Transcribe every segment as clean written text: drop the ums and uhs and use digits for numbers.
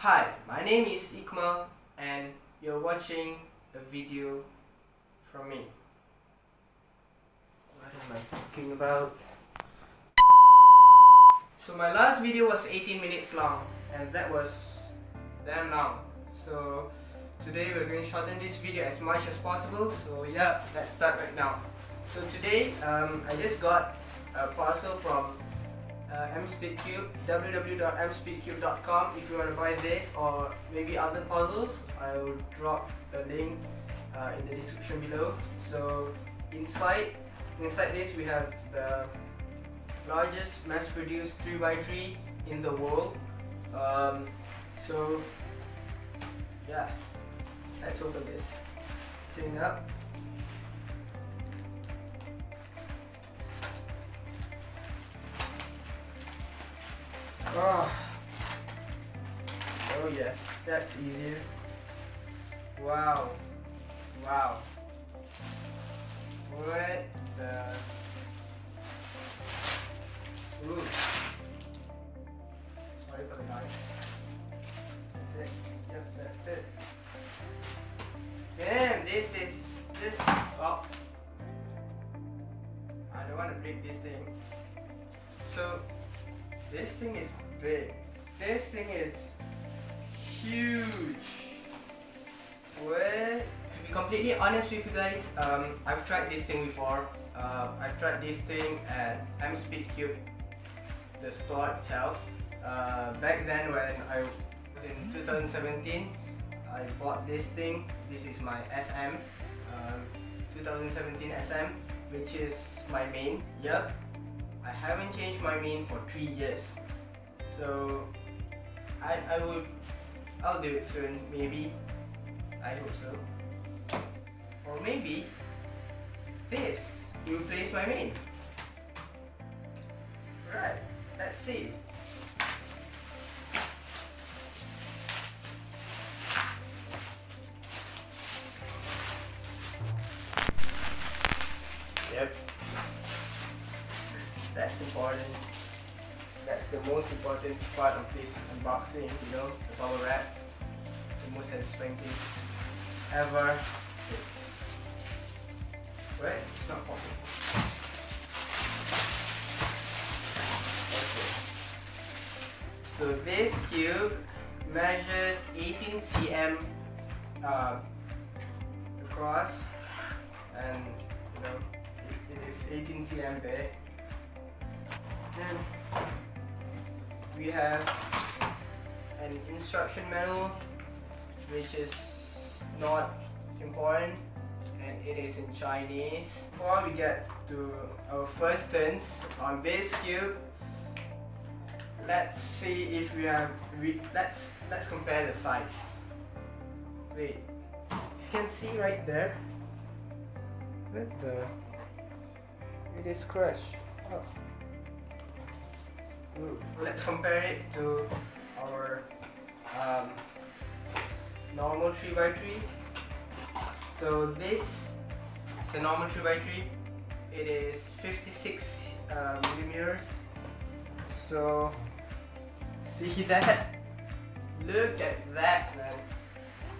Hi, my name is Ikmal and you're watching a video from me. What am I talking about? So my last video was 18 minutes long and that was damn long. So today we're going to shorten this video as much as possible. So yeah, let's start right now. So today I just got a parcel from Mspeedcube, www.mspeedcube.com. If you want to buy this or maybe other puzzles, I will drop the link in the description below. So inside this we have the largest mass-produced 3x3 in the world. So yeah, let's open this thing up. Oh yeah, that's easier. Wow. What the? Ooh. Sorry for the noise. That's it. Yep, that's it. Damn, this. Oh. I don't want to break this thing. So, this thing is big. This thing is huge. What? To be completely honest with you guys, I've tried this thing before. I've tried this thing at Mspeedcube, the store itself. Back then when I was in 2017, I bought this thing. This is my SM, 2017 SM, which is my main. Yep. I haven't changed my main for 3 years, so I'll do it soon, maybe. I hope so. Or maybe this will replace my main. Right, let's see. Yep. That's important. That's the most important part of this unboxing, you know, the bubble wrap. The most satisfying thing ever. Wait, it's not popping. Okay. So this cube measures 18 cm across, and you know, it is 18 cm big. Then we have an instruction manual, which is not important, and it is in Chinese. Before we get to our first turns on this cube, let's see if we have. Let's compare the size. Wait, you can see right there. What the? It is crushed. Oh. Let's compare it to our normal 3x3. So this is a normal 3x3. It is 56 millimeters. So see that? Look at that, man.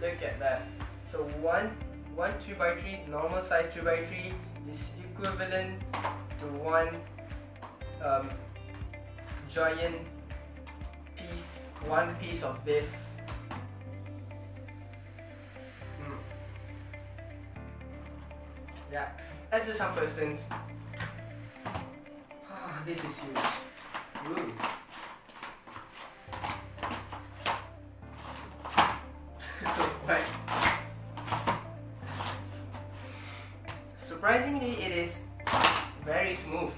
Look at that. So one 3x3, normal size 3x3 is equivalent to one giant piece, one piece of this. Yeah, let's do some first turns. This is huge. Ooh. Right. Surprisingly, it is very smooth.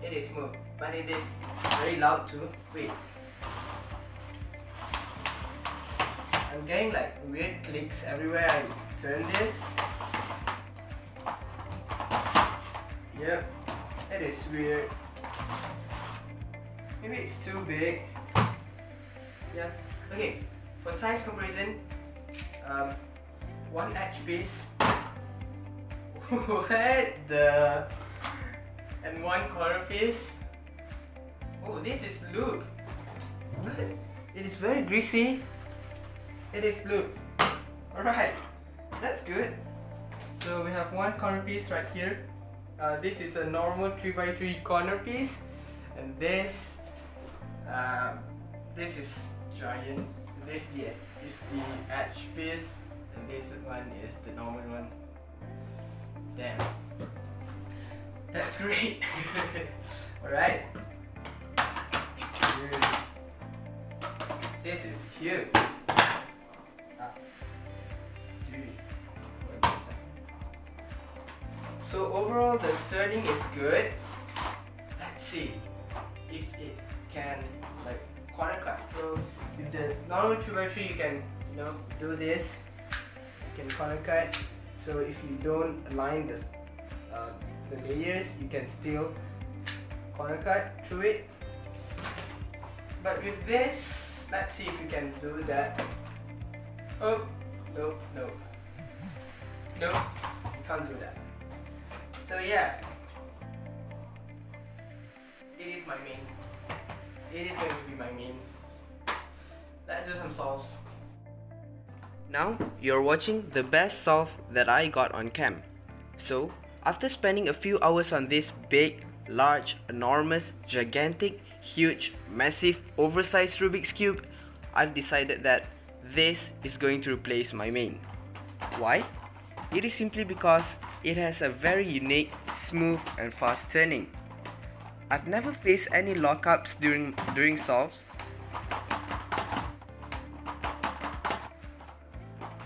It is smooth, but it is very loud too. Wait, I'm getting like weird clicks everywhere I turn this. Yep, it is weird. Maybe it's too big. Yeah. Okay, for size comparison, one edge piece. What the? And one corner piece. Oh, this is look. What? It is very greasy. It is look. Alright, that's good. So we have one corner piece right here. This is a normal 3x3 corner piece, and this is giant. This is the edge piece, and this one is the normal one. Damn, that's great. Alright, this is huge. So overall the turning is good. Let's see if it can like corner cut. So with the normal 3x3 you can do this. You can corner cut. So if you don't align the layers, you can still corner cut through it. But with this, let's see if you can do that. Oh, no, you can't do that. So yeah, it is my main. It is going to be my main. Let's do some solves. Now you're watching the best solve that I got on cam. So after spending a few hours on this big, large, enormous, gigantic, huge, massive, oversized Rubik's Cube, I've decided that this is going to replace my main. Why? It is simply because it has a very unique, smooth and fast turning. I've never faced any lockups during solves.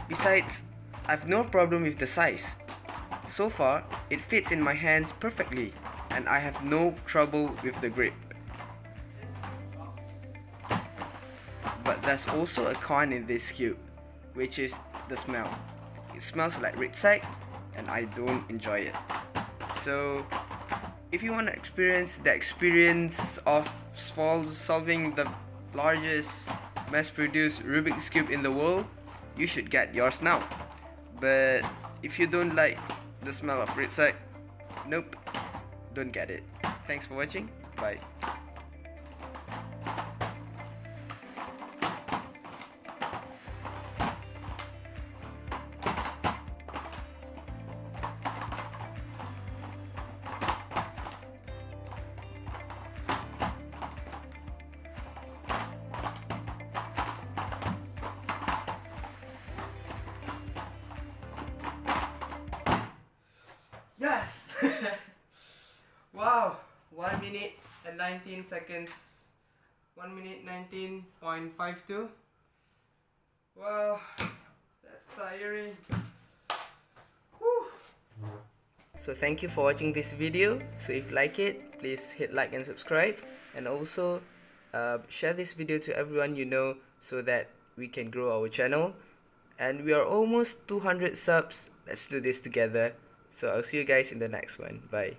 Besides, I've no problem with the size. So far, it fits in my hands perfectly and I have no trouble with the grip. But there's also a con in this cube, which is the smell. It smells like red sack and I don't enjoy it. So if you want to experience the experience of solving the largest mass-produced Rubik's Cube in the world, you should get yours now. But if you don't like the smell of red sack, nope, don't get it. Thanks for watching, bye. Yes! Wow! 1 minute and 19 seconds. 1 minute 19.52. Wow, that's tiring. Whew. So thank you for watching this video. So if you like it, please hit like and subscribe, and also share this video to everyone you know so that we can grow our channel. And we are almost 200 subs. Let's do this together. So I'll see you guys in the next one. Bye.